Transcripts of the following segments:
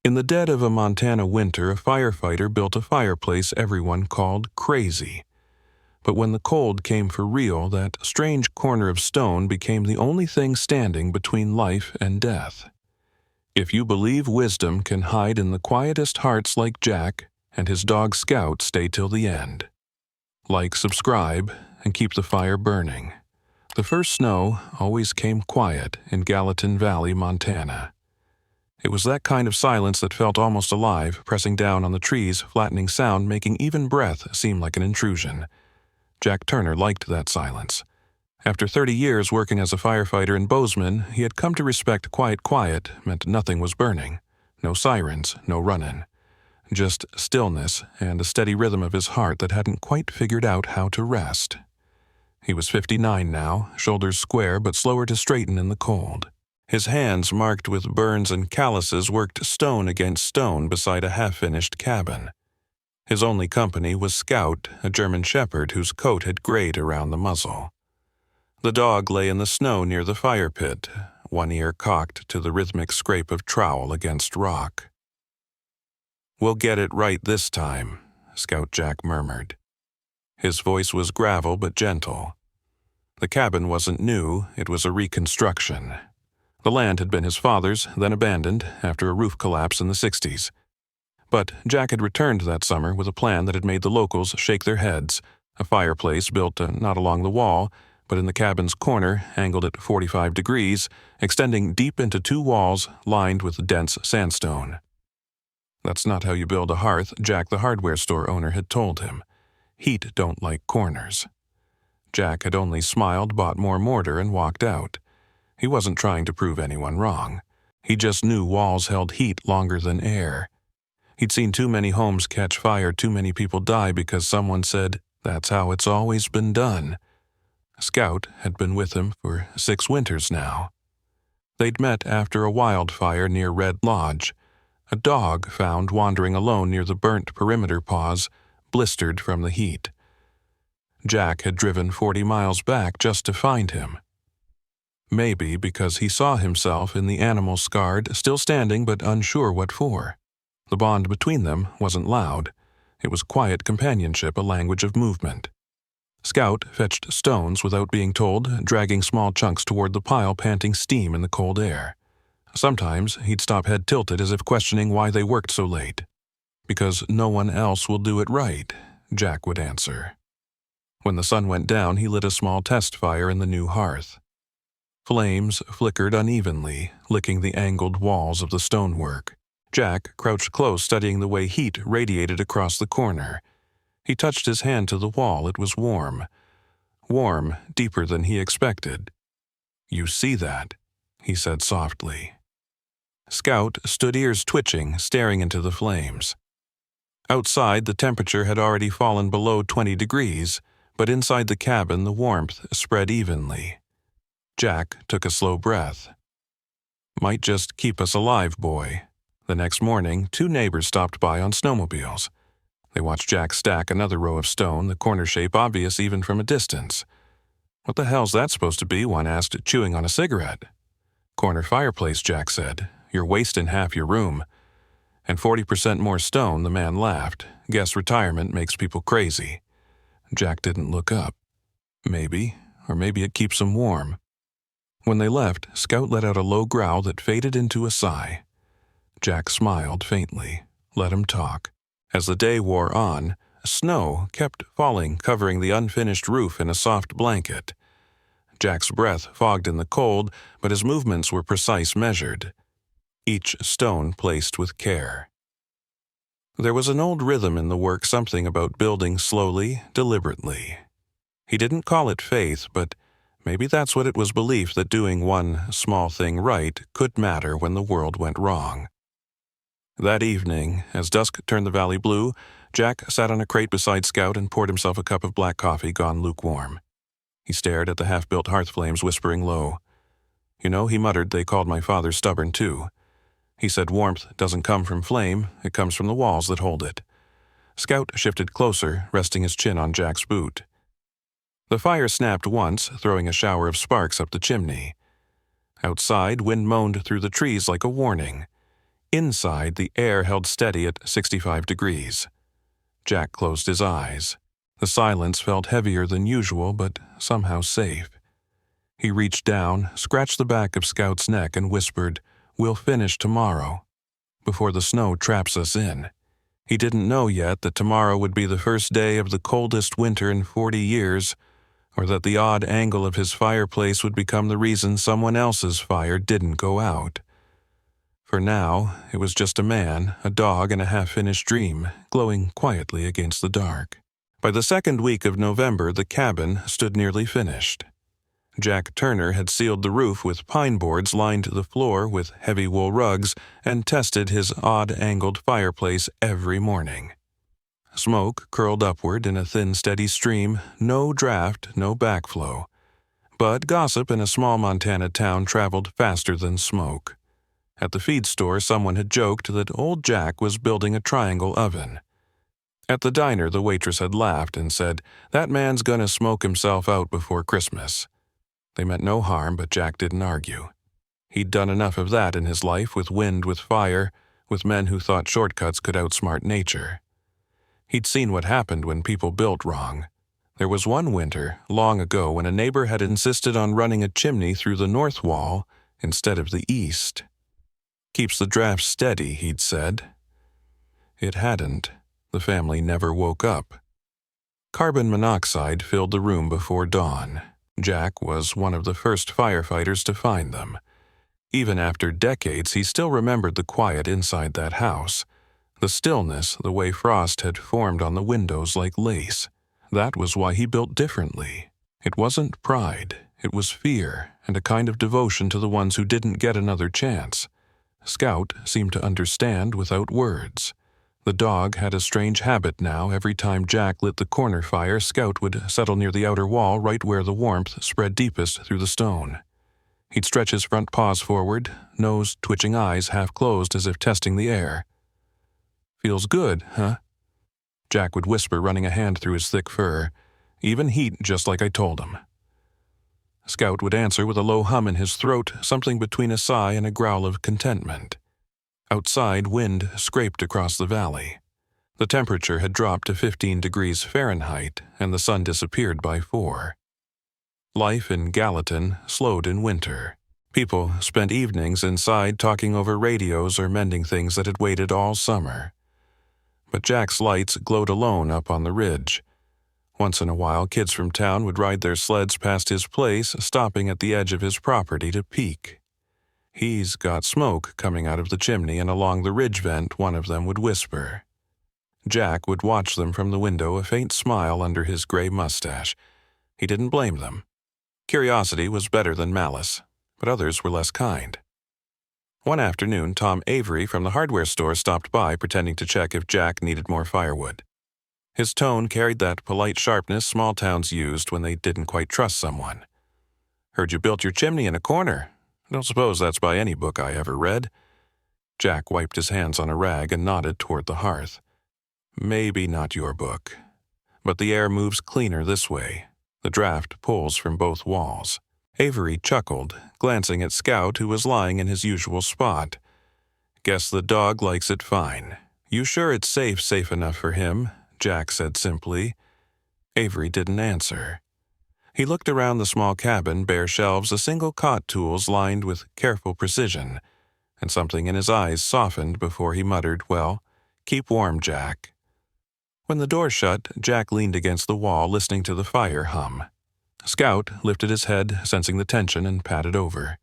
In the dead of a Montana winter, a firefighter built a fireplace everyone called crazy. But when the cold came for real, that strange corner of stone became the only thing standing between life and death. If you believe wisdom can hide in the quietest hearts like Jack and his dog Scout, stay till the end. Like, subscribe, and keep the fire burning. The first snow always came quiet in Gallatin Valley, Montana. It was that kind of silence that felt almost alive, pressing down on the trees, flattening sound, making even breath seem like an intrusion. Jack Turner liked that silence. After 30 years working as a firefighter in Bozeman, he had come to respect quiet meant nothing was burning. No sirens, no runnin'. Just stillness and a steady rhythm of his heart that hadn't quite figured out how to rest. He was 59 now, shoulders square but slower to straighten in the cold. His hands, marked with burns and calluses, worked stone against stone beside a half-finished cabin. His only company was Scout, a German shepherd whose coat had grayed around the muzzle. The dog lay in the snow near the fire pit, one ear cocked to the rhythmic scrape of trowel against rock. "We'll get it right this time," Scout Jack murmured. His voice was gravel but gentle. The cabin wasn't new, it was a reconstruction. The land had been his father's, then abandoned after a roof collapse in the 60s. But Jack had returned that summer with a plan that had made the locals shake their heads, a fireplace built not along the wall, but in the cabin's corner, angled at 45 degrees, extending deep into 2 walls lined with dense sandstone. That's not how you build a hearth, Jack the hardware store owner had told him. Heat don't like corners. Jack had only smiled, bought more mortar, and walked out. He wasn't trying to prove anyone wrong. He just knew walls held heat longer than air. He'd seen too many homes catch fire, too many people die because someone said, "That's how it's always been done." Scout had been with him for 6 winters now. They'd met after a wildfire near Red Lodge, a dog found wandering alone near the burnt perimeter paws, blistered from the heat. Jack had driven 40 miles back just to find him. Maybe because he saw himself in the animal scarred, still standing but unsure what for. The bond between them wasn't loud. It was quiet companionship, a language of movement. Scout fetched stones without being told, dragging small chunks toward the pile, panting steam in the cold air. Sometimes he'd stop head tilted as if questioning why they worked so late. "Because no one else will do it right," Jack would answer. When the sun went down, he lit a small test fire in the new hearth. Flames flickered unevenly, licking the angled walls of the stonework. Jack crouched close, studying the way heat radiated across the corner. He touched his hand to the wall. It was warm. Warm, deeper than he expected. "You see that?" he said softly. Scout stood, ears twitching, staring into the flames. Outside, the temperature had already fallen below 20 degrees, but inside the cabin the warmth spread evenly. Jack took a slow breath. "Might just keep us alive, boy." The next morning, 2 neighbors stopped by on snowmobiles. They watched Jack stack another row of stone, the corner shape obvious even from a distance. "What the hell's that supposed to be?" one asked, chewing on a cigarette. "Corner fireplace," Jack said. "You're wasting half your room." "And 40% more stone," the man laughed. "Guess retirement makes people crazy." Jack didn't look up. Maybe, or maybe it keeps him warm. When they left, Scout let out a low growl that faded into a sigh. Jack smiled faintly, let him talk. As the day wore on, snow kept falling, covering the unfinished roof in a soft blanket. Jack's breath fogged in the cold, but his movements were precise, measured. Each stone placed with care. There was an old rhythm in the work, something about building slowly, deliberately. He didn't call it faith, but maybe that's what it was, belief that doing one small thing right could matter when the world went wrong. That evening, as dusk turned the valley blue, Jack sat on a crate beside Scout and poured himself a cup of black coffee gone lukewarm. He stared at the half-built hearth flames, whispering low. "You know," he muttered, "they called my father stubborn too. He said warmth doesn't come from flame, it comes from the walls that hold it." Scout shifted closer, resting his chin on Jack's boot. The fire snapped once, throwing a shower of sparks up the chimney. Outside, wind moaned through the trees like a warning. Inside, the air held steady at 65 degrees. Jack closed his eyes. The silence felt heavier than usual, but somehow safe. He reached down, scratched the back of Scout's neck, and whispered, "We'll finish tomorrow, before the snow traps us in." He didn't know yet that tomorrow would be the first day of the coldest winter in 40 years, or that the odd angle of his fireplace would become the reason someone else's fire didn't go out. For now, it was just a man, a dog, and a half-finished dream, glowing quietly against the dark. By the second week of November, the cabin stood nearly finished. Jack Turner had sealed the roof with pine boards, lined the floor with heavy wool rugs, and tested his odd-angled fireplace every morning. Smoke curled upward in a thin, steady stream, no draft, no backflow. But gossip in a small Montana town traveled faster than smoke. At the feed store, someone had joked that old Jack was building a triangle oven. At the diner, the waitress had laughed and said, "That man's gonna smoke himself out before Christmas." They meant no harm, but Jack didn't argue. He'd done enough of that in his life, with wind, with fire, with men who thought shortcuts could outsmart nature. He'd seen what happened when people built wrong. There was one winter, long ago, when a neighbor had insisted on running a chimney through the north wall instead of the east. "Keeps the draft steady," he'd said. It hadn't. The family never woke up. Carbon monoxide filled the room before dawn. Jack was one of the first firefighters to find them. Even after decades, he still remembered the quiet inside that house. The stillness, the way frost had formed on the windows like lace. That was why he built differently. It wasn't pride. It was fear and a kind of devotion to the ones who didn't get another chance. Scout seemed to understand without words. The dog had a strange habit now. Every time Jack lit the corner fire, Scout would settle near the outer wall, right where the warmth spread deepest through the stone. He'd stretch his front paws forward, nose twitching, eyes half closed as if testing the air. "Feels good, huh?" Jack would whisper, running a hand through his thick fur. "Even heat, just like I told him." Scout would answer with a low hum in his throat, something between a sigh and a growl of contentment. Outside, wind scraped across the valley. The temperature had dropped to 15 degrees Fahrenheit, and the sun disappeared by 4. Life in Gallatin slowed in winter. People spent evenings inside talking over radios or mending things that had waited all summer. But Jack's lights glowed alone up on the ridge. Once in a while, kids from town would ride their sleds past his place, stopping at the edge of his property to peek. "He's got smoke coming out of the chimney," and along the ridge vent one of them would whisper. Jack would watch them from the window, a faint smile under his gray mustache. He didn't blame them. Curiosity was better than malice, but others were less kind. One afternoon, Tom Avery from the hardware store stopped by, pretending to check if Jack needed more firewood. His tone carried that polite sharpness small towns used when they didn't quite trust someone. "Heard you built your chimney in a corner. Don't suppose that's by any book I ever read." Jack wiped his hands on a rag and nodded toward the hearth. "Maybe not your book. But the air moves cleaner this way. The draft pulls from both walls." Avery chuckled, glancing at Scout, who was lying in his usual spot. "Guess the dog likes it fine. You sure it's safe enough for him?" Jack said simply. Avery didn't answer. He looked around the small cabin, bare shelves, a single cot tools lined with careful precision, and something in his eyes softened before he muttered, "Well, keep warm, Jack." When the door shut, Jack leaned against the wall, listening to the fire hum. Scout lifted his head, sensing the tension, and patted over.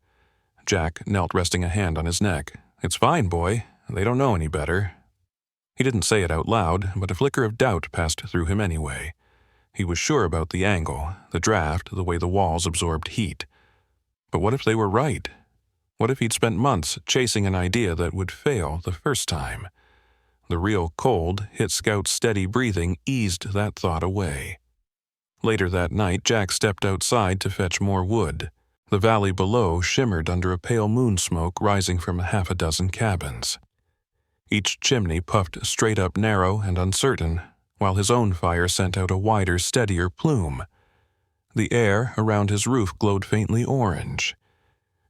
Jack knelt, resting a hand on his neck. "It's fine, boy. They don't know any better." He didn't say it out loud, but a flicker of doubt passed through him anyway. He was sure about the angle, the draft, the way the walls absorbed heat. But what if they were right? What if he'd spent months chasing an idea that would fail the first time? The real cold hit Scout's steady breathing, eased that thought away. Later that night, Jack stepped outside to fetch more wood. The valley below shimmered under a pale moon smoke rising from half a dozen cabins. Each chimney puffed straight up, narrow and uncertain, while his own fire sent out a wider, steadier plume. The air around his roof glowed faintly orange.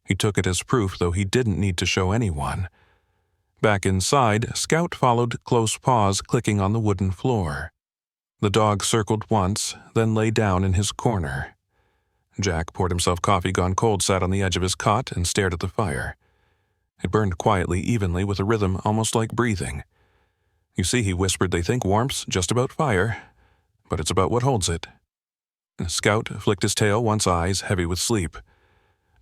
He took it as proof, though he didn't need to show anyone. Back inside, Scout followed close paws clicking on the wooden floor. The dog circled once, then lay down in his corner. Jack poured himself coffee gone cold, sat on the edge of his cot, and stared at the fire. It burned quietly, evenly, with a rhythm almost like breathing. You see, he whispered, they think warmth's just about fire, but it's about what holds it. Scout flicked his tail, once eyes heavy with sleep.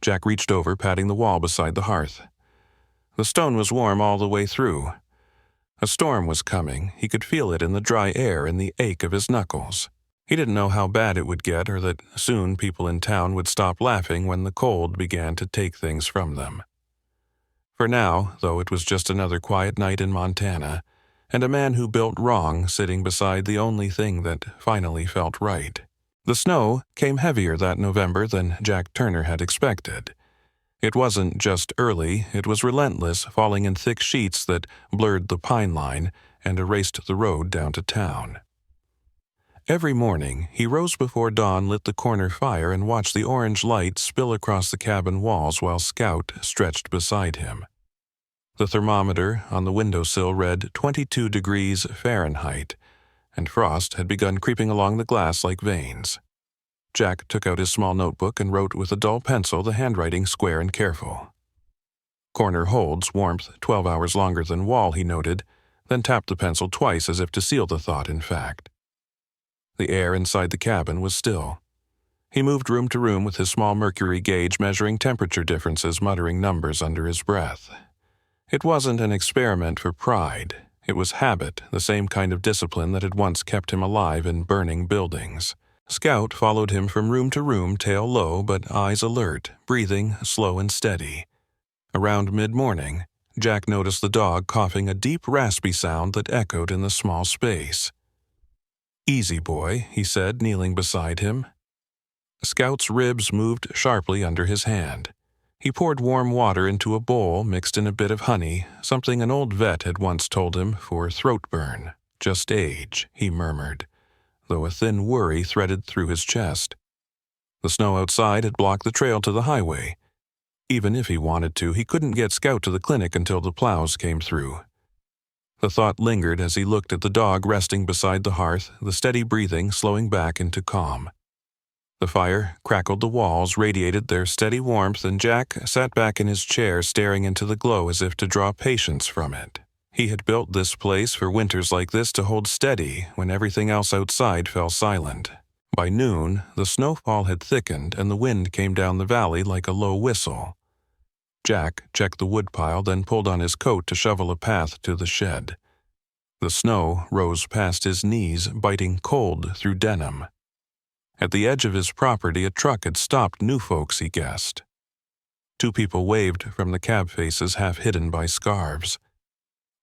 Jack reached over, patting the wall beside the hearth. The stone was warm all the way through. A storm was coming. He could feel it in the dry air and the ache of his knuckles. He didn't know how bad it would get, or that soon people in town would stop laughing when the cold began to take things from them. For now, though it was just another quiet night in Montana, and a man who built wrong sitting beside the only thing that finally felt right. The snow came heavier that November than Jack Turner had expected. It wasn't just early, it was relentless, falling in thick sheets that blurred the pine line and erased the road down to town. Every morning, he rose before dawn, lit the corner fire, and watched the orange light spill across the cabin walls while Scout stretched beside him. The thermometer on the windowsill read 22 degrees Fahrenheit, and frost had begun creeping along the glass like veins. Jack took out his small notebook and wrote with a dull pencil, the handwriting square and careful. Corner holds warmth 12 hours longer than wall, he noted, then tapped the pencil twice as if to seal the thought in fact. The air inside the cabin was still. He moved room to room with his small mercury gauge, measuring temperature differences, muttering numbers under his breath. It wasn't an experiment for pride. It was habit, the same kind of discipline that had once kept him alive in burning buildings. Scout followed him from room to room, tail low but eyes alert, breathing slow and steady. Around mid-morning, Jack noticed the dog coughing a deep, raspy sound that echoed in the small space. "Easy, boy," he said, kneeling beside him. Scout's ribs moved sharply under his hand. He poured warm water into a bowl, mixed in a bit of honey, something an old vet had once told him for throat burn. "Just age," he murmured, though a thin worry threaded through his chest. The snow outside had blocked the trail to the highway. Even if he wanted to, he couldn't get Scout to the clinic until the plows came through. The thought lingered as he looked at the dog resting beside the hearth, the steady breathing slowing back into calm. The fire crackled the walls, radiated their steady warmth, and Jack sat back in his chair staring into the glow as if to draw patience from it. He had built this place for winters like this to hold steady when everything else outside fell silent. By noon, the snowfall had thickened and the wind came down the valley like a low whistle. Jack checked the woodpile, then pulled on his coat to shovel a path to the shed. The snow rose past his knees, biting cold through denim. At the edge of his property, a truck had stopped new folks, he guessed. Two people waved from the cab faces, half hidden by scarves.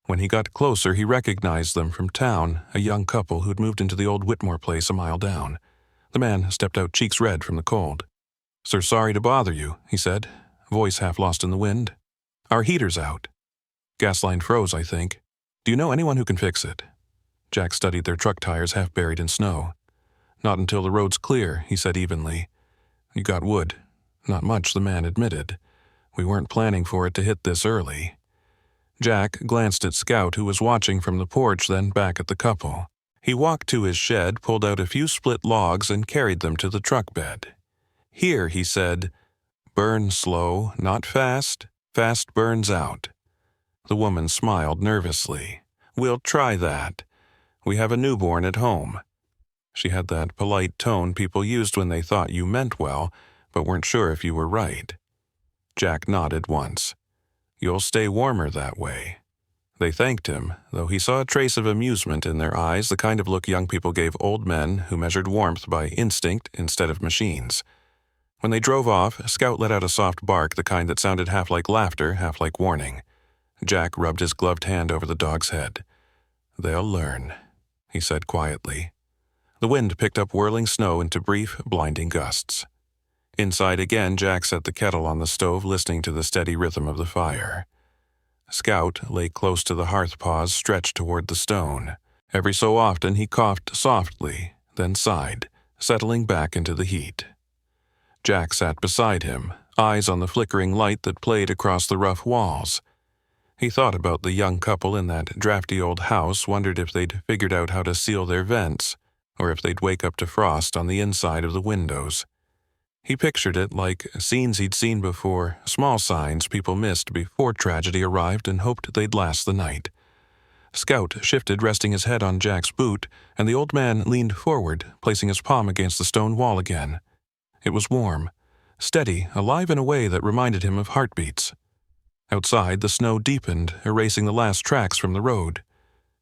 When he got closer, he recognized them from town, a young couple who'd moved into the old Whitmore place a mile down. The man stepped out, cheeks red from the cold. "Sir, sorry to bother you," he said, voice half lost in the wind. "Our heater's out. Gas line froze, I think. Do you know anyone who can fix it?" Jack studied their truck tires, half buried in snow. "Not until the road's clear," he said evenly. "You got wood?" "Not much," the man admitted. "We weren't planning for it to hit this early." Jack glanced at Scout, who was watching from the porch, then back at the couple. He walked to his shed, pulled out a few split logs, and carried them to the truck bed. "Here," he said, "burn slow, not fast. Fast burns out." The woman smiled nervously. "We'll try that. We have a newborn at home." She had that polite tone people used when they thought you meant well, but weren't sure if you were right. Jack nodded once. "You'll stay warmer that way." They thanked him, though he saw a trace of amusement in their eyes, the kind of look young people gave old men who measured warmth by instinct instead of machines. When they drove off, Scout let out a soft bark, the kind that sounded half like laughter, half like warning. Jack rubbed his gloved hand over the dog's head. "They'll learn," he said quietly. The wind picked up whirling snow into brief, blinding gusts. Inside again, Jack set the kettle on the stove, listening to the steady rhythm of the fire. Scout lay close to the hearth paws, stretched toward the stone. Every so often he coughed softly, then sighed, settling back into the heat. Jack sat beside him, eyes on the flickering light that played across the rough walls. He thought about the young couple in that drafty old house, wondered if they'd figured out how to seal their vents, or if they'd wake up to frost on the inside of the windows. He pictured it like scenes he'd seen before, small signs people missed before tragedy arrived and hoped they'd last the night. Scout shifted, resting his head on Jack's boot, and the old man leaned forward, placing his palm against the stone wall again. It was warm, steady, alive in a way that reminded him of heartbeats. Outside, the snow deepened, erasing the last tracks from the road.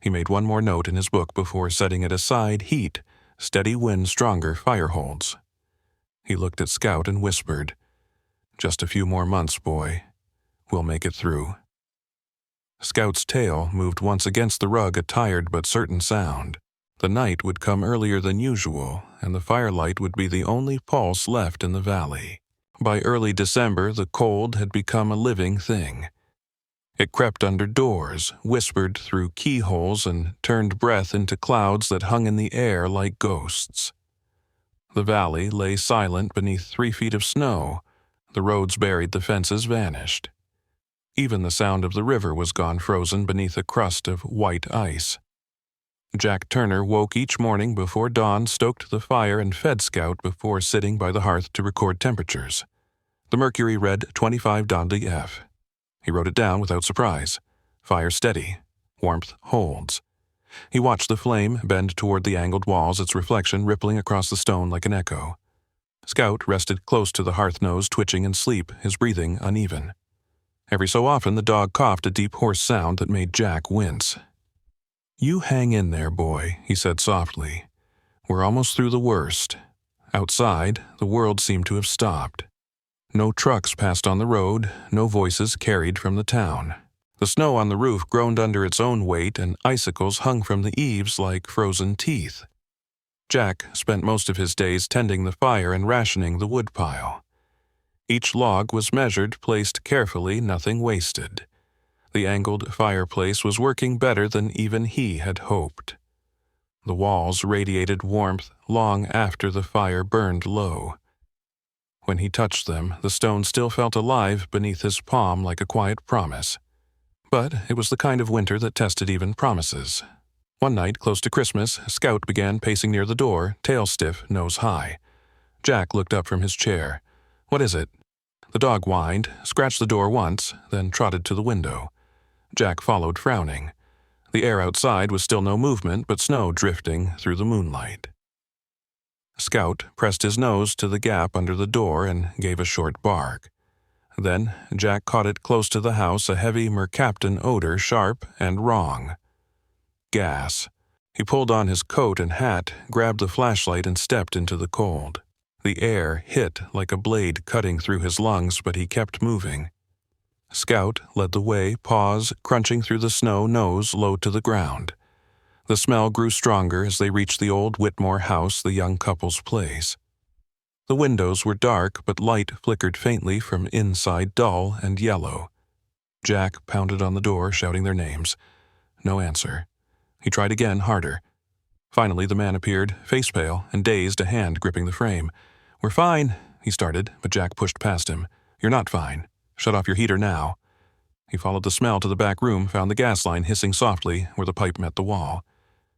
He made one more note in his book before setting it aside: heat, steady wind, stronger fire holds. He looked at Scout and whispered, "Just a few more months, boy. We'll make it through." Scout's tail moved once against the rug, a tired but certain sound. The night would come earlier than usual, and the firelight would be the only pulse left in the valley. By early December, the cold had become a living thing. It crept under doors, whispered through keyholes, and turned breath into clouds that hung in the air like ghosts. The valley lay silent beneath 3 feet of snow. The roads buried, the fences vanished. Even the sound of the river was gone, frozen beneath a crust of white ice. Jack Turner woke each morning before dawn, stoked the fire, and fed Scout before sitting by the hearth to record temperatures. The mercury read 25°F. He wrote it down without surprise. Fire steady. Warmth holds. He watched the flame bend toward the angled walls, its reflection rippling across the stone like an echo. Scout rested close to the hearth nose, twitching in sleep, his breathing uneven. Every so often, the dog coughed, a deep, hoarse sound that made Jack wince. "You hang in there, boy," he said softly. "We're almost through the worst." Outside, the world seemed to have stopped. No trucks passed on the road, no voices carried from the town. The snow on the roof groaned under its own weight, and icicles hung from the eaves like frozen teeth. Jack spent most of his days tending the fire and rationing the woodpile. Each log was measured, placed carefully, nothing wasted. The angled fireplace was working better than even he had hoped. The walls radiated warmth long after the fire burned low. When he touched them, the stone still felt alive beneath his palm like a quiet promise. But it was the kind of winter that tested even promises. One night, close to Christmas, Scout began pacing near the door, tail stiff, nose high. Jack looked up from his chair. "What is it?" The dog whined, scratched the door once, then trotted to the window. Jack followed, frowning. The air outside was still no movement, but snow drifting through the moonlight. Scout pressed his nose to the gap under the door and gave a short bark. Then Jack caught it close to the house, a heavy mercaptan odor, sharp and wrong. Gas. He pulled on his coat and hat, grabbed the flashlight, and stepped into the cold. The air hit like a blade cutting through his lungs, but he kept moving. Scout led the way, paws crunching through the snow, nose low to the ground. The smell grew stronger as they reached the old Whitmore house, the young couple's place. The windows were dark, but light flickered faintly from inside, dull and yellow. Jack pounded on the door, shouting their names. No answer. He tried again, harder. Finally, the man appeared, face pale and dazed, a hand gripping the frame. "We're fine," he started, but Jack pushed past him. "You're not fine. Shut off your heater now." He followed the smell to the back room, found the gas line hissing softly where the pipe met the wall.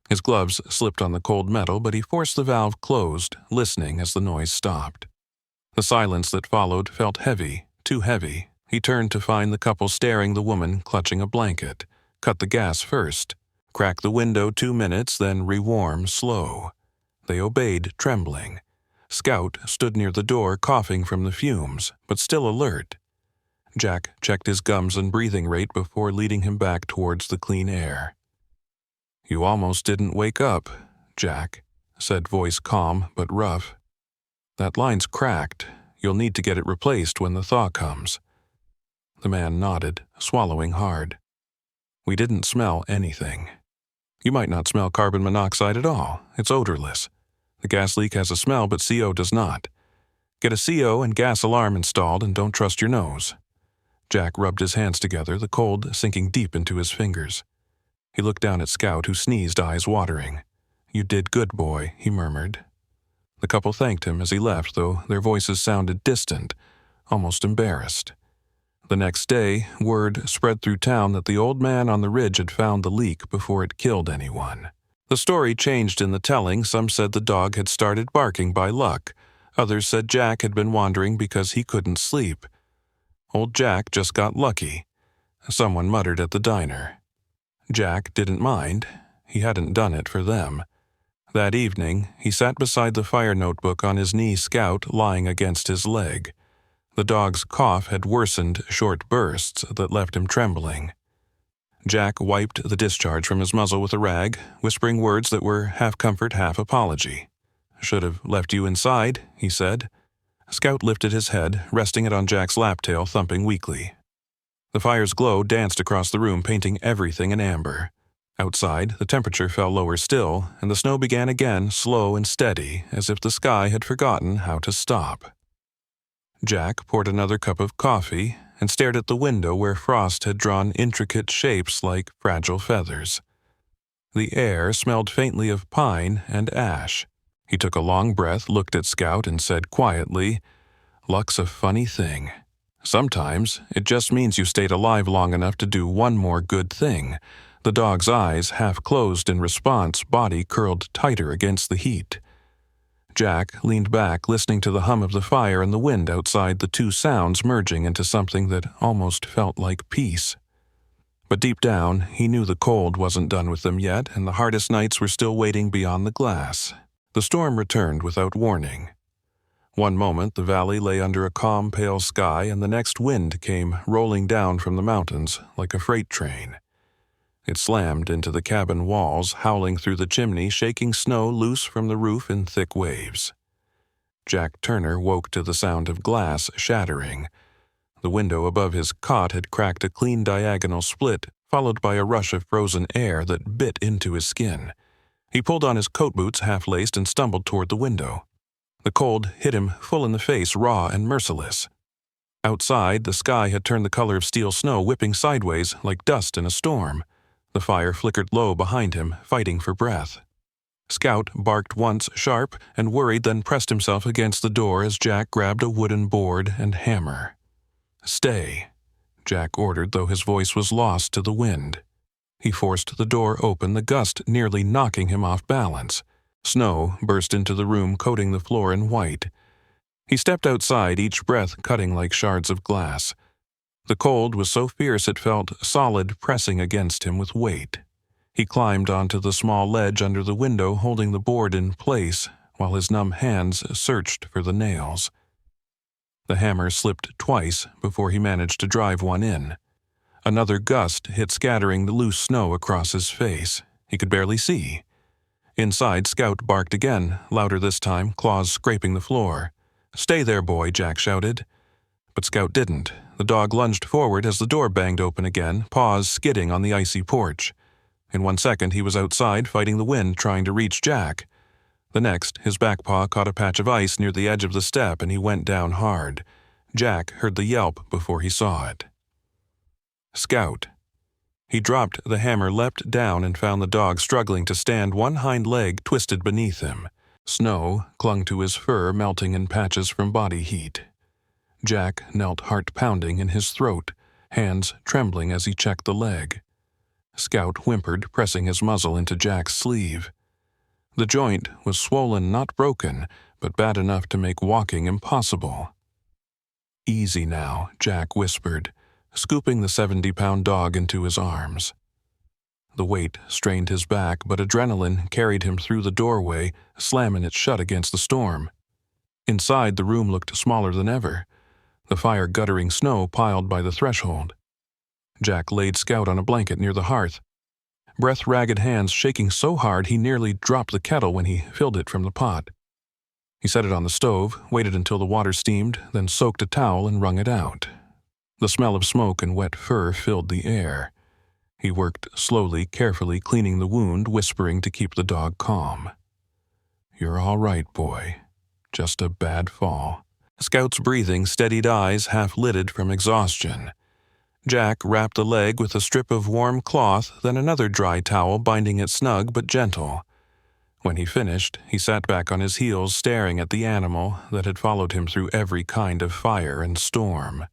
His gloves slipped on the cold metal, but he forced the valve closed, listening as the noise stopped. The silence that followed felt heavy, too heavy. He turned to find the couple staring, the woman clutching a blanket. Cut the gas first. Crack the window 2 minutes, then rewarm slow. They obeyed, trembling. Scout stood near the door, coughing from the fumes, but still alert. Jack checked his gums and breathing rate before leading him back towards the clean air. "You almost didn't wake up, Jack," said voice calm but rough. "That line's cracked. You'll need to get it replaced when the thaw comes." The man nodded, swallowing hard. "We didn't smell anything. You might not smell carbon monoxide at all. It's odorless. The gas leak has a smell, but CO does not. Get a CO and gas alarm installed, and don't trust your nose." Jack rubbed his hands together, the cold sinking deep into his fingers. He looked down at Scout, who sneezed, eyes watering. "You did good, boy," he murmured. The couple thanked him as he left, though their voices sounded distant, almost embarrassed. The next day, word spread through town that the old man on the ridge had found the leak before it killed anyone. The story changed in the telling. Some said the dog had started barking by luck. Others said Jack had been wandering because he couldn't sleep. Old Jack just got lucky, someone muttered at the diner. Jack didn't mind. He hadn't done it for them. That evening, he sat beside the fire notebook on his knee, Scout lying against his leg. The dog's cough had worsened short bursts that left him trembling. Jack wiped the discharge from his muzzle with a rag, whispering words that were half comfort, half apology. "Should have left you inside," he said. Scout lifted his head, resting it on Jack's lap-tail, thumping weakly. The fire's glow danced across the room, painting everything in amber. Outside, the temperature fell lower still, and the snow began again, slow and steady, as if the sky had forgotten how to stop. Jack poured another cup of coffee and stared at the window where frost had drawn intricate shapes like fragile feathers. The air smelled faintly of pine and ash. He took a long breath, looked at Scout, and said quietly, "Luck's a funny thing. Sometimes it just means you stayed alive long enough to do one more good thing." The dog's eyes half closed in response, body curled tighter against the heat. Jack leaned back, listening to the hum of the fire and the wind outside, the two sounds merging into something that almost felt like peace. But deep down, he knew the cold wasn't done with them yet, and the hardest nights were still waiting beyond the glass. The storm returned without warning. One moment the valley lay under a calm, pale sky, and the next wind came rolling down from the mountains like a freight train. It slammed into the cabin walls, howling through the chimney, shaking snow loose from the roof in thick waves. Jack Turner woke to the sound of glass shattering. The window above his cot had cracked a clean diagonal split, followed by a rush of frozen air that bit into his skin. He pulled on his coat boots, half-laced, and stumbled toward the window. The cold hit him full in the face, raw and merciless. Outside, the sky had turned the color of steel snow, whipping sideways like dust in a storm. The fire flickered low behind him, fighting for breath. Scout barked once, sharp and worried, then pressed himself against the door as Jack grabbed a wooden board and hammer. "Stay," Jack ordered, though his voice was lost to the wind. He forced the door open, the gust nearly knocking him off balance. Snow burst into the room, coating the floor in white. He stepped outside, each breath cutting like shards of glass. The cold was so fierce it felt solid, pressing against him with weight. He climbed onto the small ledge under the window, holding the board in place, while his numb hands searched for the nails. The hammer slipped twice before he managed to drive one in. Another gust hit, scattering the loose snow across his face. He could barely see. Inside, Scout barked again, louder this time, claws scraping the floor. "Stay there, boy," Jack shouted. But Scout didn't. The dog lunged forward as the door banged open again, paws skidding on the icy porch. In 1 second, he was outside, fighting the wind, trying to reach Jack. The next, his back paw caught a patch of ice near the edge of the step, and he went down hard. Jack heard the yelp before he saw it. Scout. He dropped the hammer, leapt down, and found the dog struggling to stand, one hind leg twisted beneath him. Snow clung to his fur, melting in patches from body heat. Jack knelt, heart pounding in his throat, hands trembling as he checked the leg. Scout whimpered, pressing his muzzle into Jack's sleeve. The joint was swollen, not broken, but bad enough to make walking impossible. "Easy now," Jack whispered, scooping the 70-pound dog into his arms. The weight strained his back, but adrenaline carried him through the doorway, slamming it shut against the storm. Inside, the room looked smaller than ever, the fire guttering snow piled by the threshold. Jack laid Scout on a blanket near the hearth, breath-ragged hands shaking so hard he nearly dropped the kettle when he filled it from the pot. He set it on the stove, waited until the water steamed, then soaked a towel and wrung it out. The smell of smoke and wet fur filled the air. He worked slowly, carefully cleaning the wound, whispering to keep the dog calm. "You're all right, boy. Just a bad fall." Scout's breathing steadied, eyes half-lidded from exhaustion. Jack wrapped the leg with a strip of warm cloth, then another dry towel, binding it snug but gentle. When he finished, he sat back on his heels, staring at the animal that had followed him through every kind of fire and storm.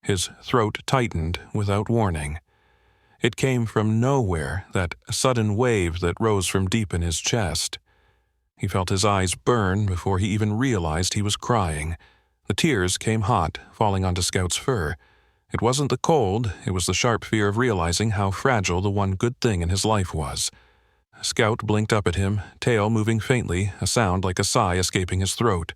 His throat tightened without warning. It came from nowhere, that sudden wave that rose from deep in his chest. He felt his eyes burn before he even realized he was crying. The tears came hot, falling onto Scout's fur. It wasn't the cold, it was the sharp fear of realizing how fragile the one good thing in his life was. Scout blinked up at him, tail moving faintly, a sound like a sigh escaping his throat.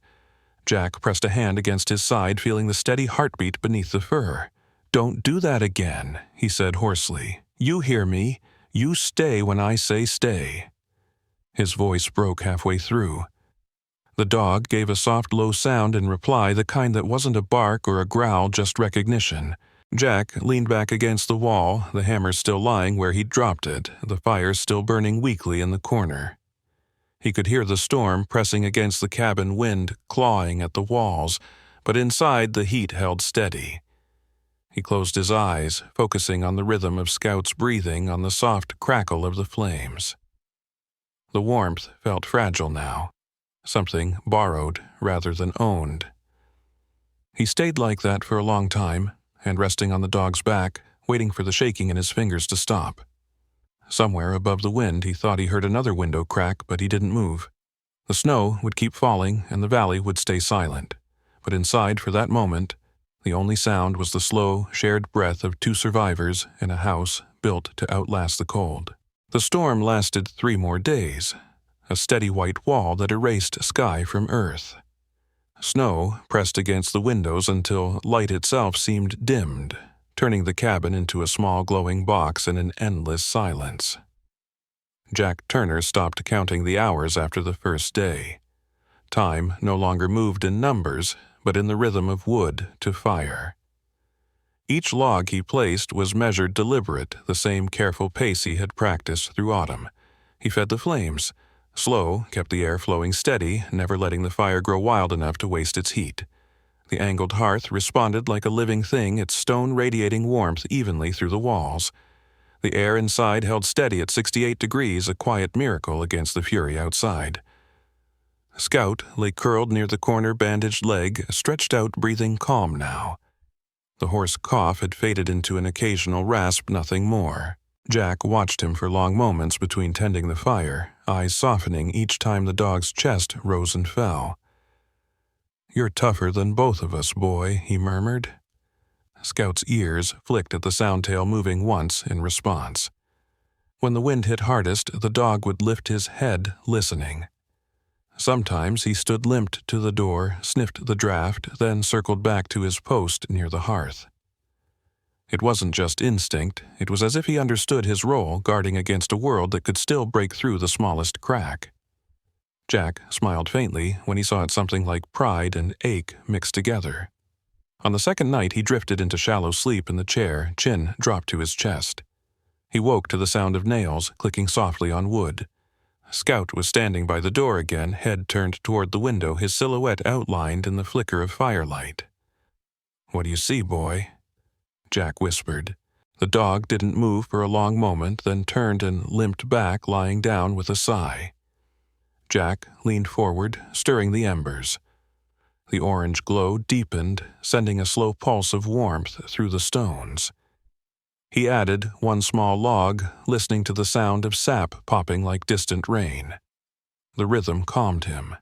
Jack pressed a hand against his side, feeling the steady heartbeat beneath the fur. "Don't do that again," he said hoarsely. "You hear me. You stay when I say stay." His voice broke halfway through. The dog gave a soft, low sound in reply, the kind that wasn't a bark or a growl, just recognition. Jack leaned back against the wall, the hammer still lying where he'd dropped it, the fire still burning weakly in the corner. He could hear the storm pressing against the cabin, wind clawing at the walls, but inside the heat held steady. He closed his eyes, focusing on the rhythm of Scout's breathing, on the soft crackle of the flames. The warmth felt fragile now, something borrowed rather than owned. He stayed like that for a long time, and resting on the dog's back, waiting for the shaking in his fingers to stop. Somewhere above the wind he thought he heard another window crack, but he didn't move. The snow would keep falling, and the valley would stay silent. But inside, for that moment, the only sound was the slow, shared breath of two survivors in a house built to outlast the cold. The storm lasted 3 more days, a steady white wall that erased sky from earth. Snow pressed against the windows until light itself seemed dimmed, turning the cabin into a small glowing box in an endless silence. Jack Turner stopped counting the hours after the first day. Time no longer moved in numbers, but in the rhythm of wood to fire. Each log he placed was measured deliberate, the same careful pace he had practiced through autumn. He fed the flames. Slow, kept the air flowing steady, never letting the fire grow wild enough to waste its heat. The angled hearth responded like a living thing, its stone radiating warmth evenly through the walls. The air inside held steady at 68 degrees, a quiet miracle against the fury outside. Scout lay curled near the corner bandaged leg, stretched out, breathing calm now. The hoarse cough had faded into an occasional rasp, nothing more. Jack watched him for long moments between tending the fire, eyes softening each time the dog's chest rose and fell. "You're tougher than both of us, boy," he murmured. Scout's ears flicked at the sound tail moving once in response. When the wind hit hardest, the dog would lift his head, listening. Sometimes he stood limped to the door, sniffed the draft, then circled back to his post near the hearth. It wasn't just instinct, it was as if he understood his role, guarding against a world that could still break through the smallest crack. Jack smiled faintly when he saw it something like pride and ache mixed together. On the second night, he drifted into shallow sleep in the chair, chin dropped to his chest. He woke to the sound of nails clicking softly on wood. Scout was standing by the door again, head turned toward the window, his silhouette outlined in the flicker of firelight. "What do you see, boy?" Jack whispered. The dog didn't move for a long moment, then turned and limped back, lying down with a sigh. Jack leaned forward, stirring the embers. The orange glow deepened, sending a slow pulse of warmth through the stones. He added one small log, listening to the sound of sap popping like distant rain. The rhythm calmed him.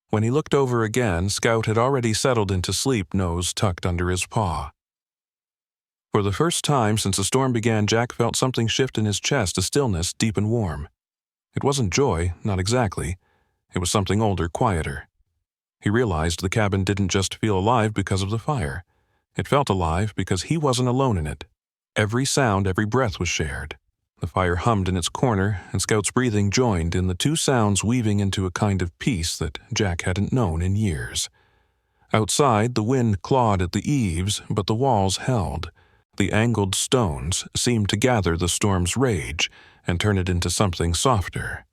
When he looked over again, Scout had already settled into sleep, nose tucked under his paw. For the first time since the storm began, Jack felt something shift in his chest, a stillness deep and warm. It wasn't joy, not exactly. It was something older, quieter. He realized the cabin didn't just feel alive because of the fire. It felt alive because he wasn't alone in it. Every sound, every breath was shared. The fire hummed in its corner, and Scout's breathing joined in, the two sounds weaving into a kind of peace that Jack hadn't known in years. Outside, the wind clawed at the eaves, but the walls held. The angled stones seemed to gather the storm's rage and turn it into something softer.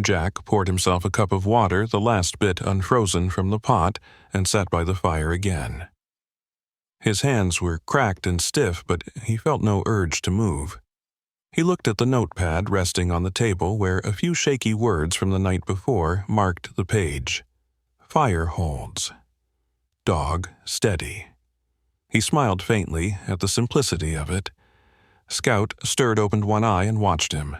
Jack poured himself a cup of water, the last bit unfrozen from the pot, and sat by the fire again. His hands were cracked and stiff, but he felt no urge to move. He looked at the notepad resting on the table where a few shaky words from the night before marked the page. Fire holds. Dog steady. He smiled faintly at the simplicity of it. Scout opened one eye and watched him.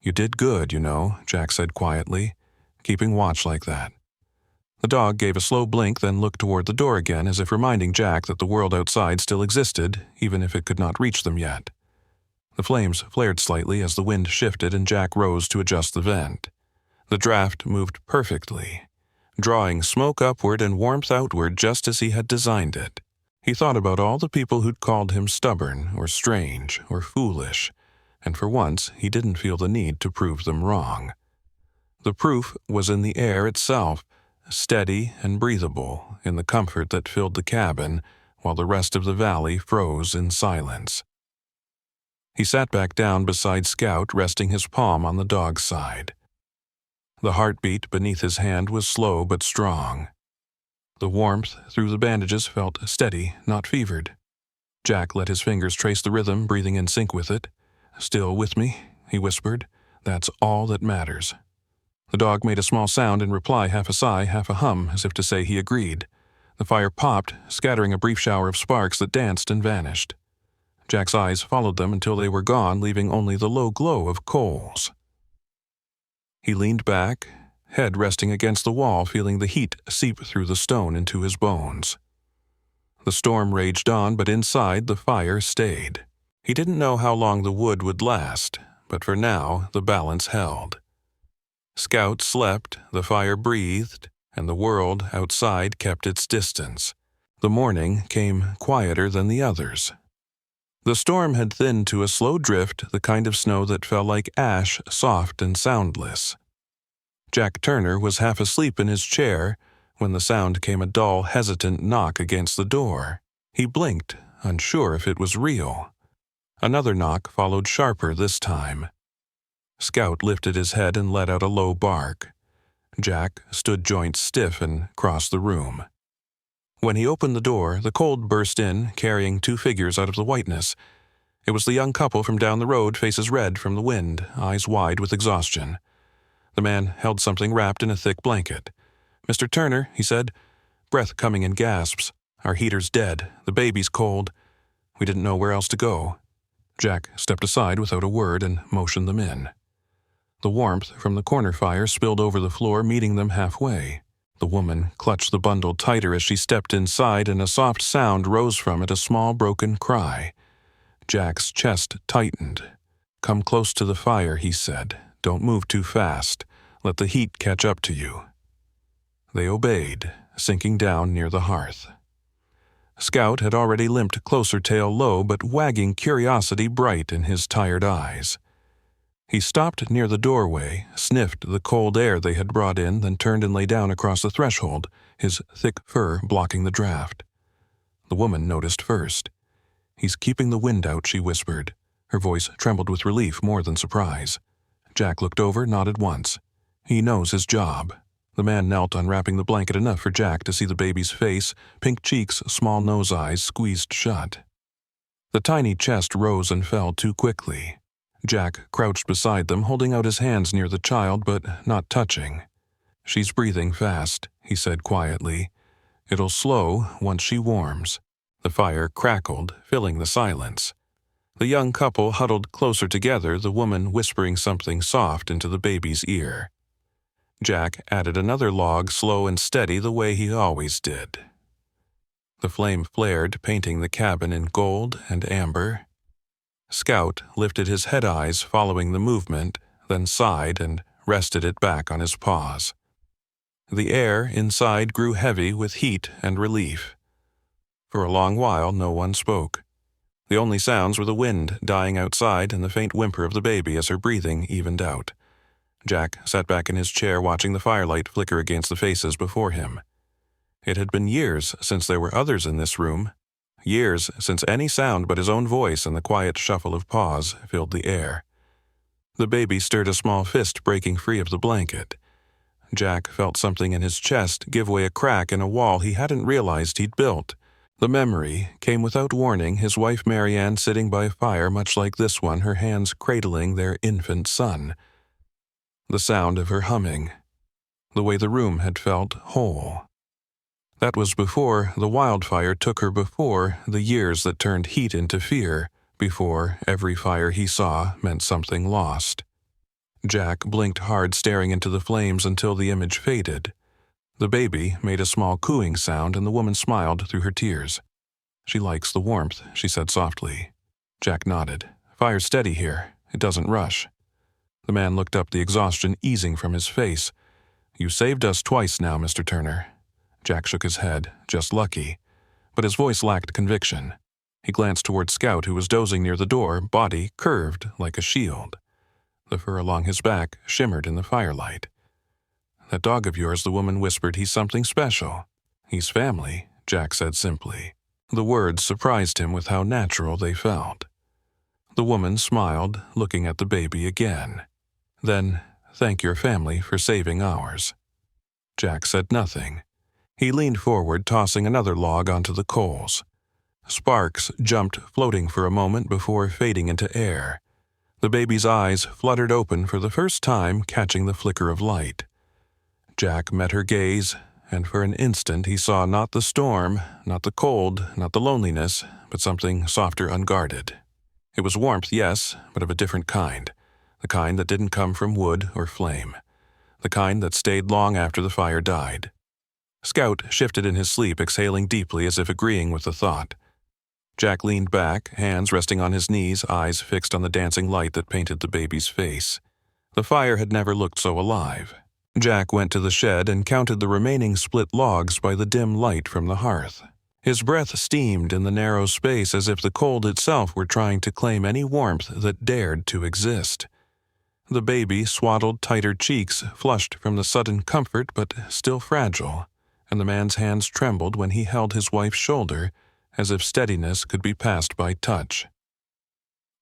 "You did good, you know," Jack said quietly, "keeping watch like that." The dog gave a slow blink, then looked toward the door again, as if reminding Jack that the world outside still existed, even if it could not reach them yet. The flames flared slightly as the wind shifted and Jack rose to adjust the vent. The draft moved perfectly, drawing smoke upward and warmth outward just as he had designed it. He thought about all the people who'd called him stubborn or strange or foolish, and for once he didn't feel the need to prove them wrong. The proof was in the air itself, steady and breathable in the comfort that filled the cabin while the rest of the valley froze in silence. He sat back down beside Scout, resting his palm on the dog's side. The heartbeat beneath his hand was slow but strong. The warmth through the bandages felt steady, not fevered. Jack let his fingers trace the rhythm, breathing in sync with it. "Still with me," he whispered. "That's all that matters." The dog made a small sound in reply, half a sigh, half a hum, as if to say he agreed. The fire popped, scattering a brief shower of sparks that danced and vanished. Jack's eyes followed them until they were gone, leaving only the low glow of coals. He leaned back, head resting against the wall, feeling the heat seep through the stone into his bones. The storm raged on, but inside the fire stayed. He didn't know how long the wood would last, but for now the balance held. Scout slept, the fire breathed, and the world outside kept its distance. The morning came quieter than the others. The storm had thinned to a slow drift, the kind of snow that fell like ash, soft and soundless. Jack Turner was half asleep in his chair when the sound came, a dull, hesitant knock against the door. He blinked, unsure if it was real. Another knock followed, sharper this time. Scout lifted his head and let out a low bark. Jack stood joints stiff and crossed the room. When he opened the door, the cold burst in, carrying two figures out of the whiteness. It was the young couple from down the road, faces red from the wind, eyes wide with exhaustion. The man held something wrapped in a thick blanket. "Mr. Turner," he said, breath coming in gasps. "Our heater's dead. The baby's cold. We didn't know where else to go." Jack stepped aside without a word and motioned them in. The warmth from the corner fire spilled over the floor, meeting them halfway. The woman clutched the bundle tighter as she stepped inside, and a soft sound rose from it, a small broken cry. Jack's chest tightened. "Come close to the fire," he said. "Don't move too fast. Let the heat catch up to you." They obeyed, sinking down near the hearth. Scout had already limped closer, tail low, but wagging curiosity bright in his tired eyes. He stopped near the doorway, sniffed the cold air they had brought in, then turned and lay down across the threshold, his thick fur blocking the draft. The woman noticed first. "He's keeping the wind out," she whispered. Her voice trembled with relief more than surprise. Jack looked over, nodded once. He knows his job. The man knelt, unwrapping the blanket enough for Jack to see the baby's face, pink cheeks, small nose eyes squeezed shut. The tiny chest rose and fell too quickly. Jack crouched beside them, holding out his hands near the child, but not touching. "She's breathing fast," he said quietly. "It'll slow once she warms." The fire crackled, filling the silence. The young couple huddled closer together, the woman whispering something soft into the baby's ear. Jack added another log, slow and steady, the way he always did. The flame flared, painting the cabin in gold and amber. Scout lifted his head eyes following the movement, then sighed and rested it back on his paws. The air inside grew heavy with heat and relief. For a long while no one spoke. The only sounds were the wind dying outside and the faint whimper of the baby as her breathing evened out. Jack sat back in his chair, watching the firelight flicker against the faces before him. It had been years since there were others in this room. Years since any sound but his own voice and the quiet shuffle of paws filled the air. The baby stirred a small fist, breaking free of the blanket. Jack felt something in his chest give way, a crack in a wall he hadn't realized he'd built. The memory came without warning, his wife Marianne sitting by a fire much like this one, her hands cradling their infant son. The sound of her humming. The way the room had felt whole. That was before the wildfire took her, before the years that turned heat into fear, before every fire he saw meant something lost. Jack blinked hard, staring into the flames until the image faded. The baby made a small cooing sound, and the woman smiled through her tears. "She likes the warmth," she said softly. Jack nodded. "Fire's steady here. It doesn't rush." The man looked up, the exhaustion easing from his face. "You saved us twice now, Mr. Turner." Jack shook his head. "Just lucky." But his voice lacked conviction. He glanced toward Scout, who was dozing near the door, body curved like a shield. The fur along his back shimmered in the firelight. "That dog of yours," the woman whispered, "he's something special." "He's family," Jack said simply. The words surprised him with how natural they felt. The woman smiled, looking at the baby again. "Then, thank your family for saving ours." Jack said nothing. He leaned forward, tossing another log onto the coals. Sparks jumped, floating for a moment before fading into air. The baby's eyes fluttered open for the first time, catching the flicker of light. Jack met her gaze, and for an instant he saw not the storm, not the cold, not the loneliness, but something softer, unguarded. It was warmth, yes, but of a different kind. The kind that didn't come from wood or flame. The kind that stayed long after the fire died. Scout shifted in his sleep, exhaling deeply as if agreeing with the thought. Jack leaned back, hands resting on his knees, eyes fixed on the dancing light that painted the baby's face. The fire had never looked so alive. Jack went to the shed and counted the remaining split logs by the dim light from the hearth. His breath steamed in the narrow space as if the cold itself were trying to claim any warmth that dared to exist. The baby swaddled tighter cheeks, flushed from the sudden comfort but still fragile, and the man's hands trembled when he held his wife's shoulder, as if steadiness could be passed by touch.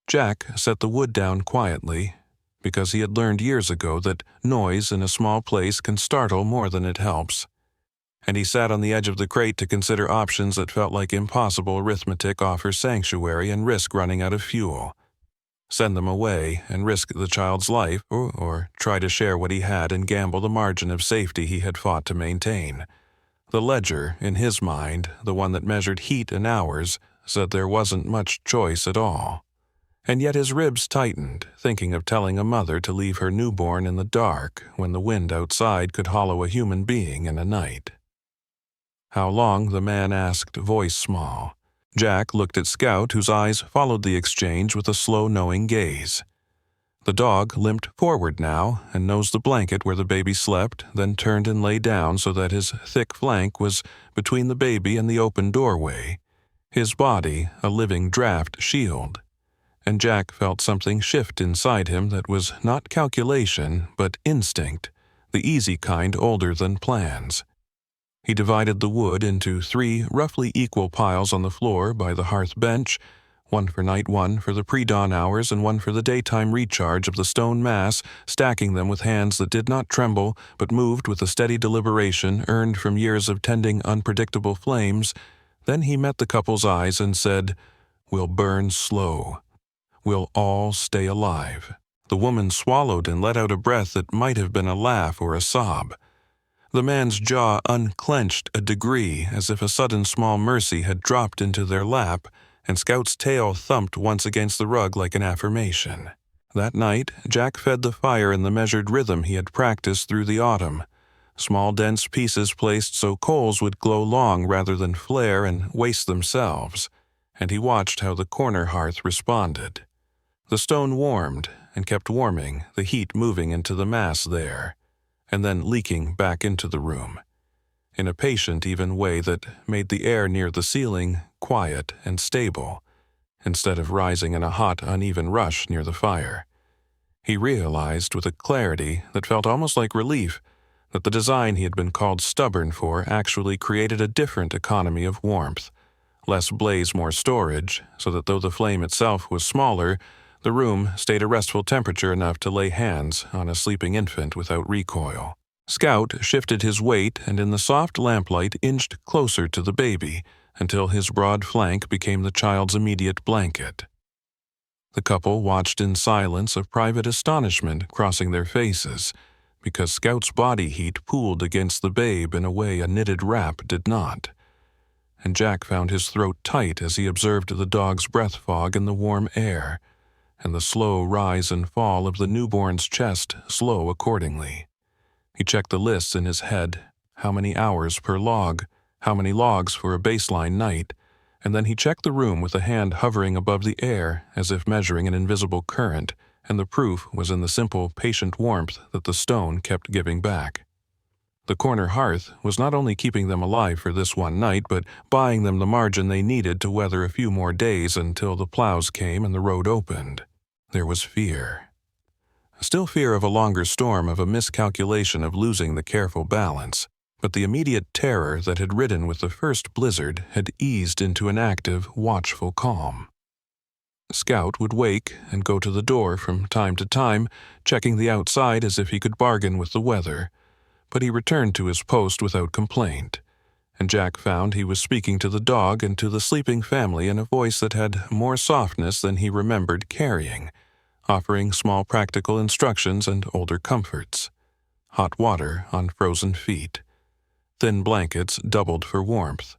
Jack set the wood down quietly, because he had learned years ago that noise in a small place can startle more than it helps. And he sat on the edge of the crate to consider options that felt like impossible arithmetic: offer sanctuary and risk running out of fuel. Send them away and risk the child's life, or try to share what he had and gamble the margin of safety he had fought to maintain. The ledger, in his mind, the one that measured heat and hours, said there wasn't much choice at all. And yet his ribs tightened, thinking of telling a mother to leave her newborn in the dark when the wind outside could hollow a human being in a night. "How long?" the man asked, voice small. Jack looked at Scout, whose eyes followed the exchange with a slow, knowing gaze. The dog limped forward now and nosed the blanket where the baby slept, then turned and lay down so that his thick flank was between the baby and the open doorway, his body a living draft shield. And Jack felt something shift inside him that was not calculation, but instinct, the easy kind older than plans. He divided the wood into 3 roughly equal piles on the floor by the hearth bench, one for night, one for the pre-dawn hours, and one for the daytime recharge of the stone mass, stacking them with hands that did not tremble but moved with a steady deliberation earned from years of tending unpredictable flames. Then he met the couple's eyes and said, "We'll burn slow. We'll all stay alive." The woman swallowed and let out a breath that might have been a laugh or a sob. The man's jaw unclenched a degree, as if a sudden small mercy had dropped into their lap, and Scout's tail thumped once against the rug like an affirmation. That night, Jack fed the fire in the measured rhythm he had practiced through the autumn. Small dense pieces placed so coals would glow long rather than flare and waste themselves, and he watched how the corner hearth responded. The stone warmed and kept warming, the heat moving into the mass there, and then leaking back into the room, in a patient, even way that made the air near the ceiling quiet and stable, instead of rising in a hot, uneven rush near the fire. He realized with a clarity that felt almost like relief that the design he had been called stubborn for actually created a different economy of warmth, less blaze, more storage, so that though the flame itself was smaller, the room stayed a restful temperature enough to lay hands on a sleeping infant without recoil. Scout shifted his weight and in the soft lamplight inched closer to the baby until his broad flank became the child's immediate blanket. The couple watched in silence, a private astonishment crossing their faces, because Scout's body heat pooled against the babe in a way a knitted wrap did not, and Jack found his throat tight as he observed the dog's breath fog in the warm air, and the slow rise and fall of the newborn's chest slow accordingly. He checked the lists in his head, how many hours per log, how many logs for a baseline night, and then he checked the room with a hand hovering above the air as if measuring an invisible current, and the proof was in the simple, patient warmth that the stone kept giving back. The corner hearth was not only keeping them alive for this one night, but buying them the margin they needed to weather a few more days until the plows came and the road opened. There was fear. Still fear of a longer storm, of a miscalculation, of losing the careful balance, but the immediate terror that had ridden with the first blizzard had eased into an active, watchful calm. Scout would wake and go to the door from time to time, checking the outside as if he could bargain with the weather, but he returned to his post without complaint, and Jack found he was speaking to the dog and to the sleeping family in a voice that had more softness than he remembered carrying, offering small practical instructions and older comforts. Hot water on frozen feet. Thin blankets doubled for warmth.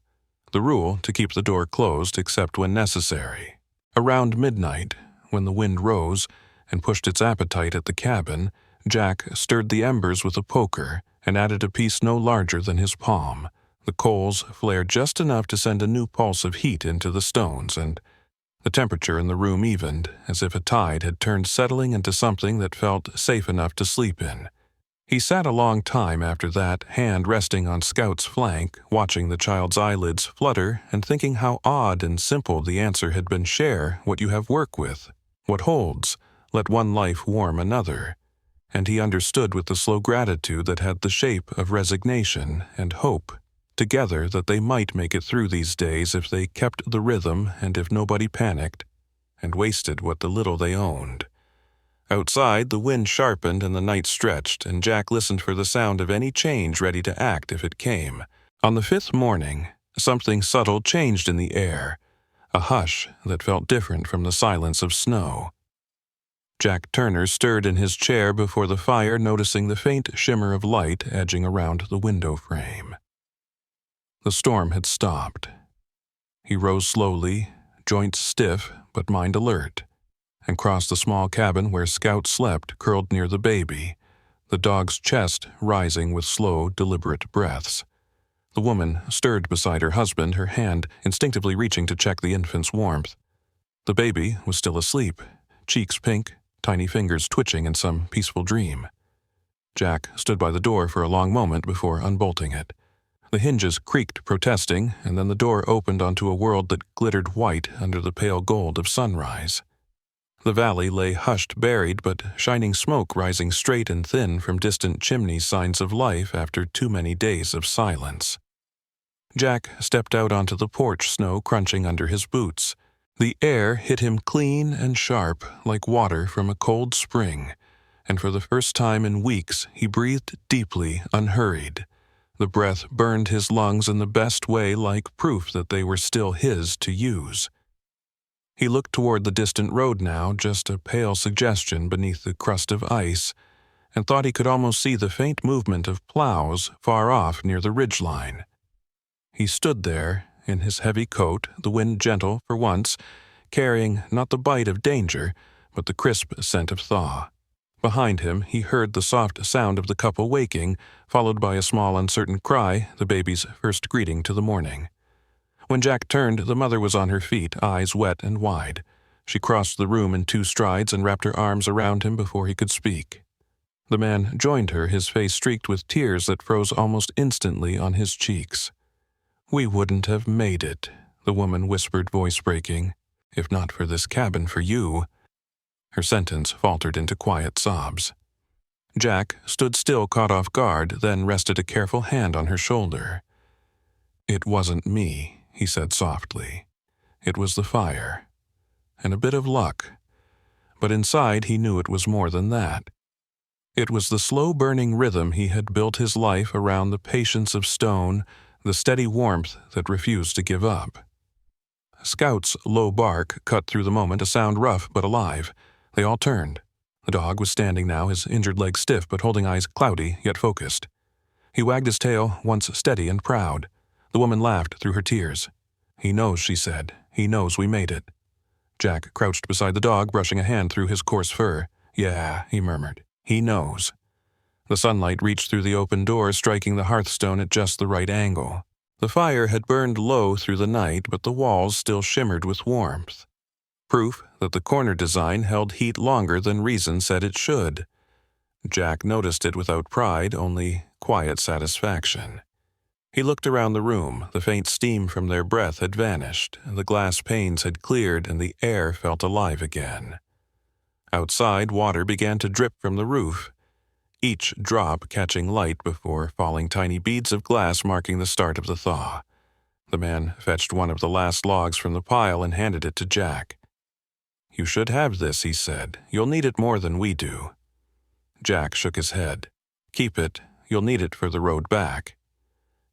The rule to keep the door closed except when necessary. Around midnight, when the wind rose and pushed its appetite at the cabin, Jack stirred the embers with a poker and added a piece no larger than his palm. The coals flared just enough to send a new pulse of heat into the stones, and the temperature in the room evened, as if a tide had turned settling into something that felt safe enough to sleep in. He sat a long time after that, hand resting on Scout's flank, watching the child's eyelids flutter and thinking how odd and simple the answer had been: share what you have work with, what holds, let one life warm another. And he understood with the slow gratitude that had the shape of resignation and hope, together, that they might make it through these days if they kept the rhythm and if nobody panicked and wasted what the little they owned. Outside, the wind sharpened and the night stretched, and Jack listened for the sound of any change ready to act if it came. On the fifth morning, something subtle changed in the air, a hush that felt different from the silence of snow. Jack Turner stirred in his chair before the fire, noticing the faint shimmer of light edging around the window frame. The storm had stopped. He rose slowly, joints stiff but mind alert, and crossed the small cabin where Scout slept, curled near the baby, the dog's chest rising with slow, deliberate breaths. The woman stirred beside her husband, her hand instinctively reaching to check the infant's warmth. The baby was still asleep, cheeks pink, tiny fingers twitching in some peaceful dream. Jack stood by the door for a long moment before unbolting it. The hinges creaked, protesting, and then the door opened onto a world that glittered white under the pale gold of sunrise. The valley lay hushed, buried, but shining smoke rising straight and thin from distant chimneys, signs of life after too many days of silence. Jack stepped out onto the porch, snow crunching under his boots. The air hit him clean and sharp, like water from a cold spring, and for the first time in weeks he breathed deeply, unhurried. The breath burned his lungs in the best way, like proof that they were still his to use. He looked toward the distant road now, just a pale suggestion beneath the crust of ice, and thought he could almost see the faint movement of plows far off near the ridgeline. He stood there, in his heavy coat, the wind gentle for once, carrying not the bite of danger, but the crisp scent of thaw. Behind him he heard the soft sound of the couple waking, followed by a small uncertain cry, the baby's first greeting to the morning. When Jack turned, the mother was on her feet, eyes wet and wide. She crossed the room in 2 strides and wrapped her arms around him before he could speak. The man joined her, his face streaked with tears that froze almost instantly on his cheeks. "We wouldn't have made it," the woman whispered, voice breaking, "if not for this cabin for you." Her sentence faltered into quiet sobs. Jack stood still, caught off guard, then rested a careful hand on her shoulder. "It wasn't me," he said softly. "It was the fire. And a bit of luck. But inside he knew it was more than that. It was the slow-burning rhythm he had built his life around, the patience of stone, the steady warmth that refused to give up." Scout's low bark cut through the moment, a sound rough but alive. They all turned. The dog was standing now, his injured leg stiff but holding eyes cloudy yet focused. He wagged his tail, once steady and proud. The woman laughed through her tears. "He knows," she said. "He knows we made it." Jack crouched beside the dog, brushing a hand through his coarse fur. "Yeah," he murmured. "He knows." The sunlight reached through the open door, striking the hearthstone at just the right angle. The fire had burned low through the night, but the walls still shimmered with warmth. Proof that the corner design held heat longer than reason said it should. Jack noticed it without pride, only quiet satisfaction. He looked around the room. The faint steam from their breath had vanished, the glass panes had cleared, and the air felt alive again. Outside, water began to drip from the roof, each drop catching light before falling tiny beads of glass marking the start of the thaw. The man fetched one of the last logs from the pile and handed it to Jack. "You should have this," he said. "You'll need it more than we do." Jack shook his head. "Keep it. You'll need it for the road back."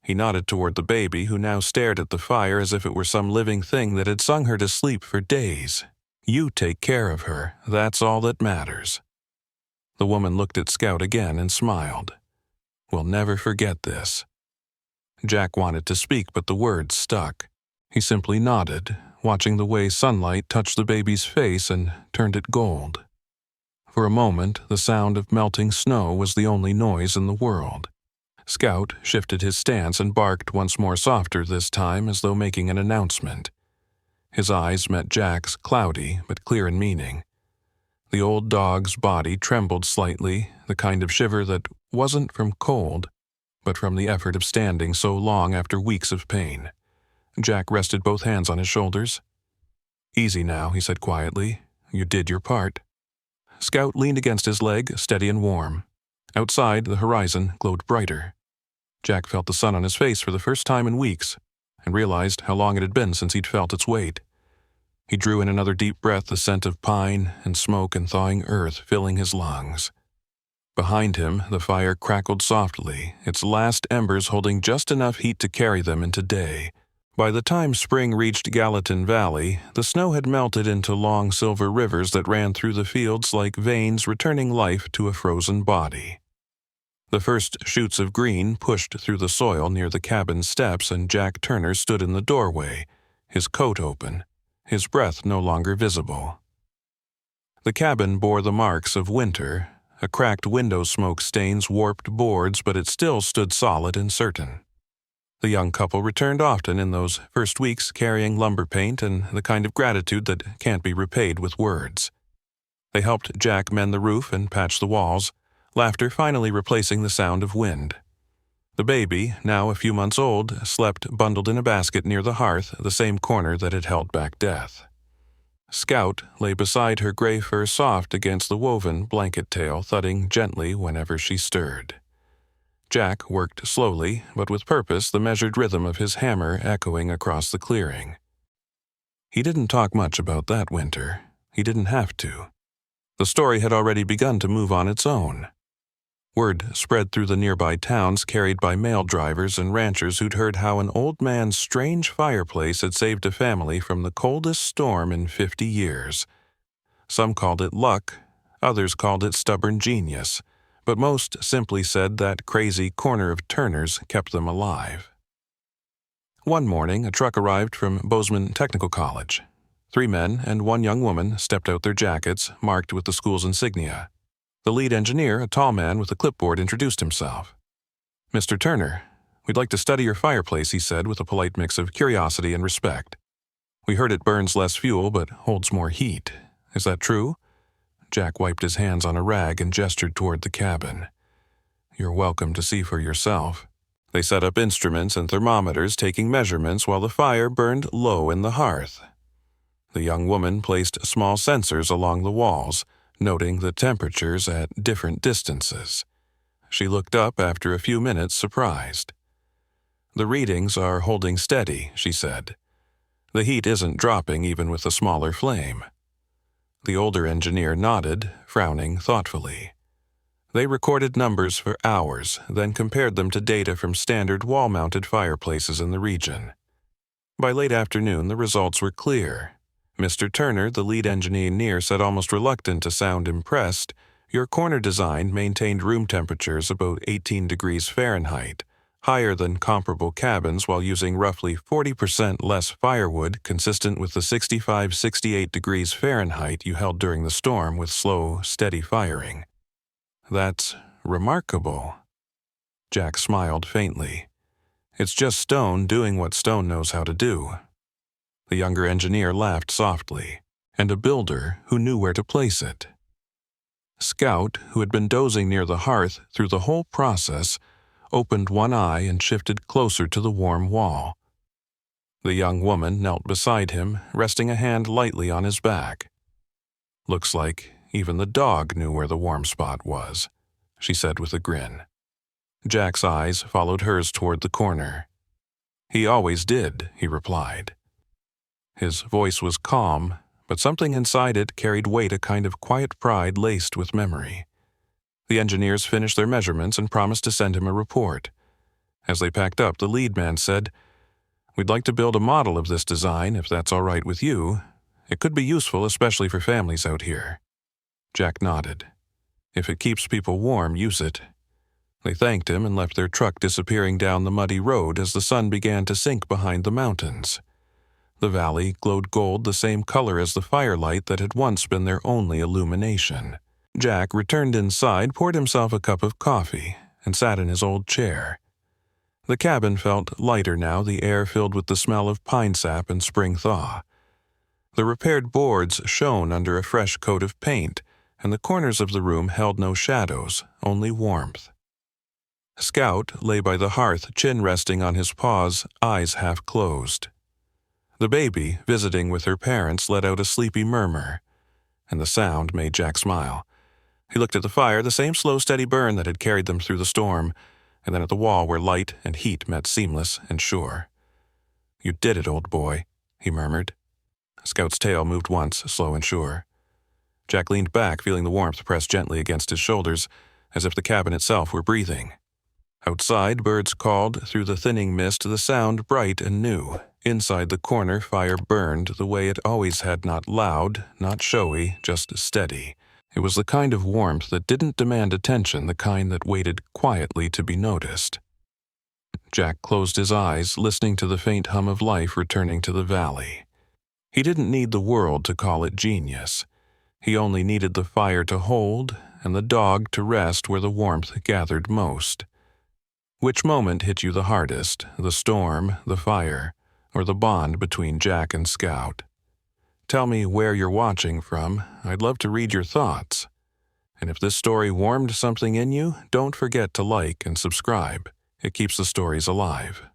He nodded toward the baby, who now stared at the fire as if it were some living thing that had sung her to sleep for days. "You take care of her. That's all that matters." The woman looked at Scout again and smiled. "We'll never forget this." Jack wanted to speak, but the words stuck. He simply nodded, watching the way sunlight touched the baby's face and turned it gold. For a moment, the sound of melting snow was the only noise in the world. Scout shifted his stance and barked once more, softer this time, as though making an announcement. His eyes met Jack's, cloudy but clear in meaning. The old dog's body trembled slightly, the kind of shiver that wasn't from cold, but from the effort of standing so long after weeks of pain. Jack rested both hands on his shoulders. "Easy now," he said quietly. "You did your part." Scout leaned against his leg, steady and warm. Outside, the horizon glowed brighter. Jack felt the sun on his face for the first time in weeks, and realized how long it had been since he'd felt its weight. He drew in another deep breath, the scent of pine and smoke and thawing earth filling his lungs. Behind him, the fire crackled softly, its last embers holding just enough heat to carry them into day. By the time spring reached Gallatin Valley, the snow had melted into long silver rivers that ran through the fields like veins returning life to a frozen body. The first shoots of green pushed through the soil near the cabin steps, and Jack Turner stood in the doorway, his coat open, his breath no longer visible. The cabin bore the marks of winter, a cracked window smoke stains warped boards, but it still stood solid and certain. The young couple returned often in those first weeks, carrying lumber paint and the kind of gratitude that can't be repaid with words. They helped Jack mend the roof and patch the walls, laughter finally replacing the sound of wind. The baby, now a few months old, slept bundled in a basket near the hearth, the same corner that had held back death. Scout lay beside her, gray fur soft against the woven blanket tail, thudding gently whenever she stirred. Jack worked slowly, but with purpose, the measured rhythm of his hammer echoing across the clearing. He didn't talk much about that winter. He didn't have to. The story had already begun to move on its own. Word spread through the nearby towns, carried by mail drivers and ranchers who'd heard how an old man's strange fireplace had saved a family from the coldest storm in 50 years. Some called it luck, others called it stubborn genius, but most simply said that crazy corner of Turner's kept them alive. One morning, a truck arrived from Bozeman Technical College. 3 men and 1 young woman stepped out their jackets, marked with the school's insignia. The lead engineer, a tall man with a clipboard, introduced himself. "Mr. Turner, we'd like to study your fireplace," he said with a polite mix of curiosity and respect. "We heard it burns less fuel but holds more heat. Is that true?" Jack wiped his hands on a rag and gestured toward the cabin. "You're welcome to see for yourself." They set up instruments and thermometers, taking measurements while the fire burned low in the hearth. The young woman placed small sensors along the walls, noting the temperatures at different distances. She looked up after a few minutes, surprised. "The readings are holding steady," she said. "The heat isn't dropping even with a smaller flame." The older engineer nodded, frowning thoughtfully. They recorded numbers for hours, then compared them to data from standard wall-mounted fireplaces in the region. By late afternoon, the results were clear. Mr. Turner, the lead engineer, said almost reluctant to sound impressed, "Your corner design maintained room temperatures about 18 degrees Fahrenheit, higher than comparable cabins while using roughly 40% less firewood consistent with the 65-68 degrees Fahrenheit you held during the storm with slow, steady firing." "That's remarkable." Jack smiled faintly. "It's just stone doing what stone knows how to do." The younger engineer laughed softly, "And a builder who knew where to place it." Scout, who had been dozing near the hearth through the whole process, opened one eye and shifted closer to the warm wall. The young woman knelt beside him, resting a hand lightly on his back. "Looks like even the dog knew where the warm spot was," she said with a grin. Jack's eyes followed hers toward the corner. "He always did," he replied. His voice was calm, but something inside it carried weight, a kind of quiet pride laced with memory. The engineers finished their measurements and promised to send him a report. As they packed up, the lead man said, "We'd like to build a model of this design, if that's all right with you. It could be useful, especially for families out here." Jack nodded. "If it keeps people warm, use it." They thanked him and left their truck disappearing down the muddy road as the sun began to sink behind the mountains. The valley glowed gold, the same color as the firelight that had once been their only illumination. Jack returned inside, poured himself a cup of coffee, and sat in his old chair. The cabin felt lighter now, the air filled with the smell of pine sap and spring thaw. The repaired boards shone under a fresh coat of paint, and the corners of the room held no shadows, only warmth. Scout lay by the hearth, chin resting on his paws, eyes half closed. The baby, visiting with her parents, let out a sleepy murmur, and the sound made Jack smile. He looked at the fire, the same slow, steady burn that had carried them through the storm, and then at the wall where light and heat met seamless and sure. "You did it, old boy," he murmured. Scout's tail moved once, slow and sure. Jack leaned back, feeling the warmth press gently against his shoulders, as if the cabin itself were breathing. Outside, birds called through the thinning mist, the sound bright and new. Inside the corner, fire burned the way it always had, not loud, not showy, just steady. It was the kind of warmth that didn't demand attention, the kind that waited quietly to be noticed. Jack closed his eyes, listening to the faint hum of life returning to the valley. He didn't need the world to call it genius. He only needed the fire to hold and the dog to rest where the warmth gathered most. Which moment hit you the hardest, the storm, the fire, or the bond between Jack and Scout? Tell me where you're watching from. I'd love to read your thoughts. And if this story warmed something in you, don't forget to like and subscribe. It keeps the stories alive.